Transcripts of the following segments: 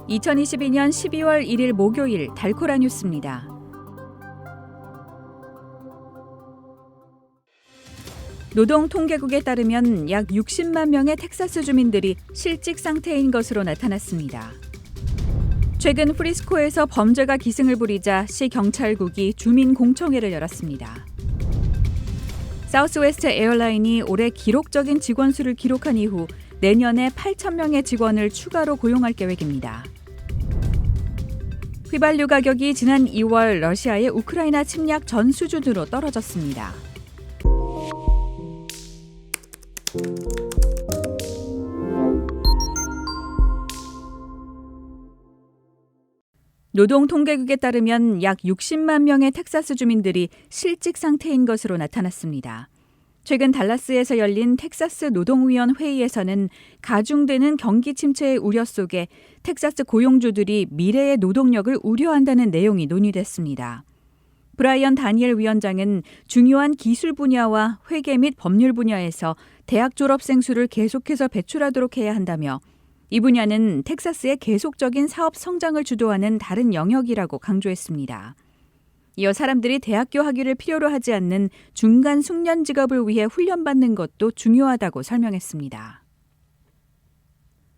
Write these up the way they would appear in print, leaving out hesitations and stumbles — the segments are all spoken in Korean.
2022년 12월 1일 목요일 달코라 뉴스입니다. 노동통계국에 따르면 약 60만 명의 텍사스 주민들이 실직 상태인 것으로 나타났습니다. 최근 프리스코에서 범죄가 기승을 부리자 시 경찰국이 주민 공청회를 열었습니다. 사우스웨스트 에어라인이 올해 기록적인 직원 수를 기록한 이후 내년에 8,000명의 직원을 추가로 고용할 계획입니다. 휘발유 가격이 지난 2월 러시아의 우크라이나 침략 전 수준으로 떨어졌습니다. 노동통계국에 따르면 약 60만 명의 텍사스 주민들이 실직 상태인 것으로 나타났습니다. 최근 달라스에서 열린 텍사스 노동위원 회의에서는 가중되는 경기 침체의 우려 속에 텍사스 고용주들이 미래의 노동력을 우려한다는 내용이 논의됐습니다. 브라이언 다니엘 위원장은 중요한 기술 분야와 회계 및 법률 분야에서 대학 졸업생 수를 계속해서 배출하도록 해야 한다며 이 분야는 텍사스의 계속적인 사업 성장을 주도하는 다른 영역이라고 강조했습니다. 이어 사람들이 대학교 학위를 필요로 하지 않는 중간 숙련 직업을 위해 훈련받는 것도 중요하다고 설명했습니다.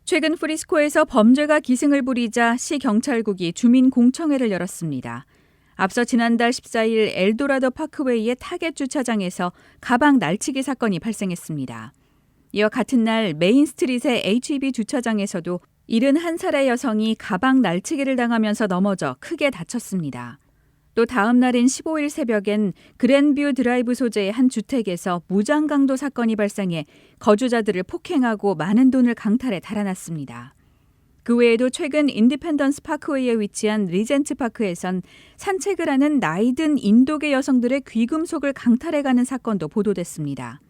최근 프리스코에서 범죄가 기승을 부리자 시 경찰국이 주민 공청회를 열었습니다. 앞서 지난달 14일 엘도라도 파크웨이의 타겟 주차장에서 가방 날치기 사건이 발생했습니다. 이어 같은 날 메인스트릿의 HEB 주차장에서도 71살의 여성이 가방 날치기를 당하면서 넘어져 크게 다쳤습니다. 또 다음 날인 15일 새벽엔 그랜뷰 드라이브 소재의 한 주택에서 무장강도 사건이 발생해 거주자들을 폭행하고 많은 돈을 강탈해 달아났습니다. 그 외에도 최근 인디펜던스 파크웨이에 위치한 리젠트 파크에선 산책을 하는 나이든 인도계 여성들의 귀금속을 강탈해가는 사건도 보도됐습니다.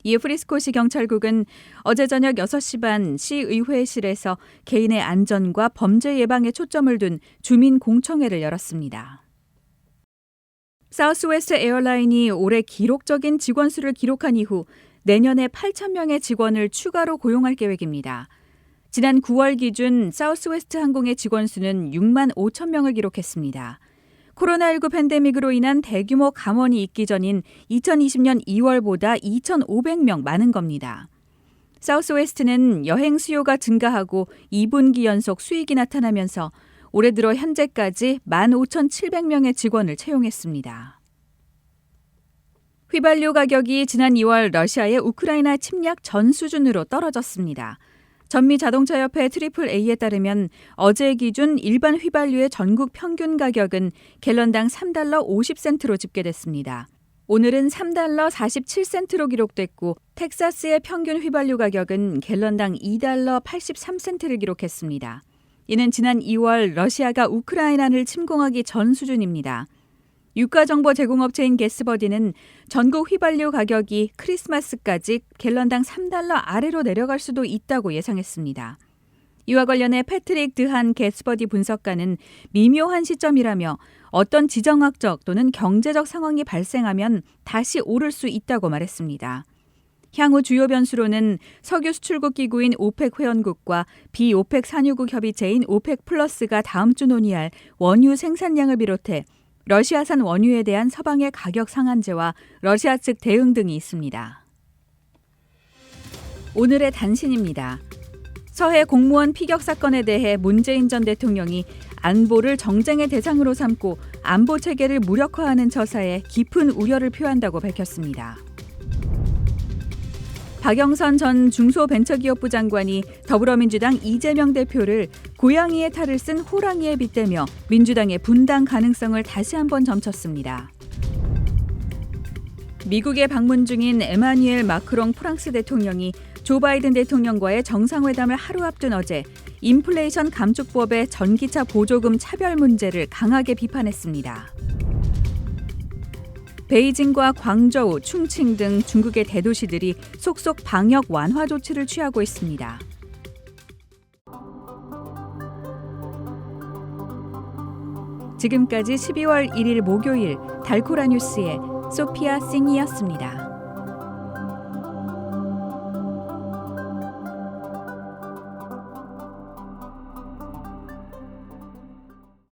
이에 프리스코시 경찰국은 어제 저녁 6시 반 시의회실에서 개인의 안전과 범죄 예방에 초점을 둔 주민 공청회를 열었습니다. 사우스웨스트 에어라인이 올해 기록적인 직원 수를 기록한 이후 내년에 8,000명의 직원을 추가로 고용할 계획입니다. 지난 9월 기준 사우스웨스트 항공의 직원 수는 6만 5천 명을 기록했습니다. 코로나19 팬데믹으로 인한 대규모 감원이 있기 전인 2020년 2월보다 2,500명 많은 겁니다. 사우스웨스트는 여행 수요가 증가하고 2분기 연속 수익이 나타나면서 올해 들어 현재까지 15,700명의 직원을 채용했습니다. 휘발유 가격이 지난 2월 러시아의 우크라이나 침략 전 수준으로 떨어졌습니다. 전미자동차협회 AAA에 따르면 어제 기준 일반 휘발유의 전국 평균 가격은 갤런당 3달러 50센트로 집계됐습니다. 오늘은 3달러 47센트로 기록됐고 텍사스의 평균 휘발유 가격은 갤런당 2달러 83센트를 기록했습니다. 이는 지난 2월 러시아가 우크라이나를 침공하기 전 수준입니다. 유가정보 제공업체인 게스버디는 전국 휘발유 가격이 크리스마스까지 갤런당 3달러 아래로 내려갈 수도 있다고 예상했습니다. 이와 관련해 패트릭 드한 게스버디 분석가는 미묘한 시점이라며 어떤 지정학적 또는 경제적 상황이 발생하면 다시 오를 수 있다고 말했습니다. 향후 주요 변수로는 석유 수출국 기구인 오펙 회원국과 비오펙 산유국 협의체인 오펙 플러스가 다음 주 논의할 원유 생산량을 비롯해 러시아산 원유에 대한 서방의 가격 상한제와 러시아 측 대응 등이 있습니다. 오늘의 단신입니다. 서해 공무원 피격 사건에 대해 문재인 전 대통령이 안보를 정쟁의 대상으로 삼고 안보 체계를 무력화하는 처사에 깊은 우려를 표한다고 밝혔습니다. 박영선 전 중소벤처기업부 장관이 더불어민주당 이재명 대표를 고양이의 탈을 쓴 호랑이에 빗대며 민주당의 분당 가능성을 다시 한번 점쳤습니다. 미국에 방문 중인 에마뉘엘 마크롱 프랑스 대통령이 조 바이든 대통령과의 정상회담을 하루 앞둔 어제 인플레이션 감축법의 전기차 보조금 차별 문제를 강하게 비판했습니다. 베이징과 광저우, 충칭 등 중국의 대도시들이 속속 방역 완화 조치를 취하고 있습니다. 지금까지 12월 1일 목요일 달코라 뉴스의 소피아 싱이었습니다.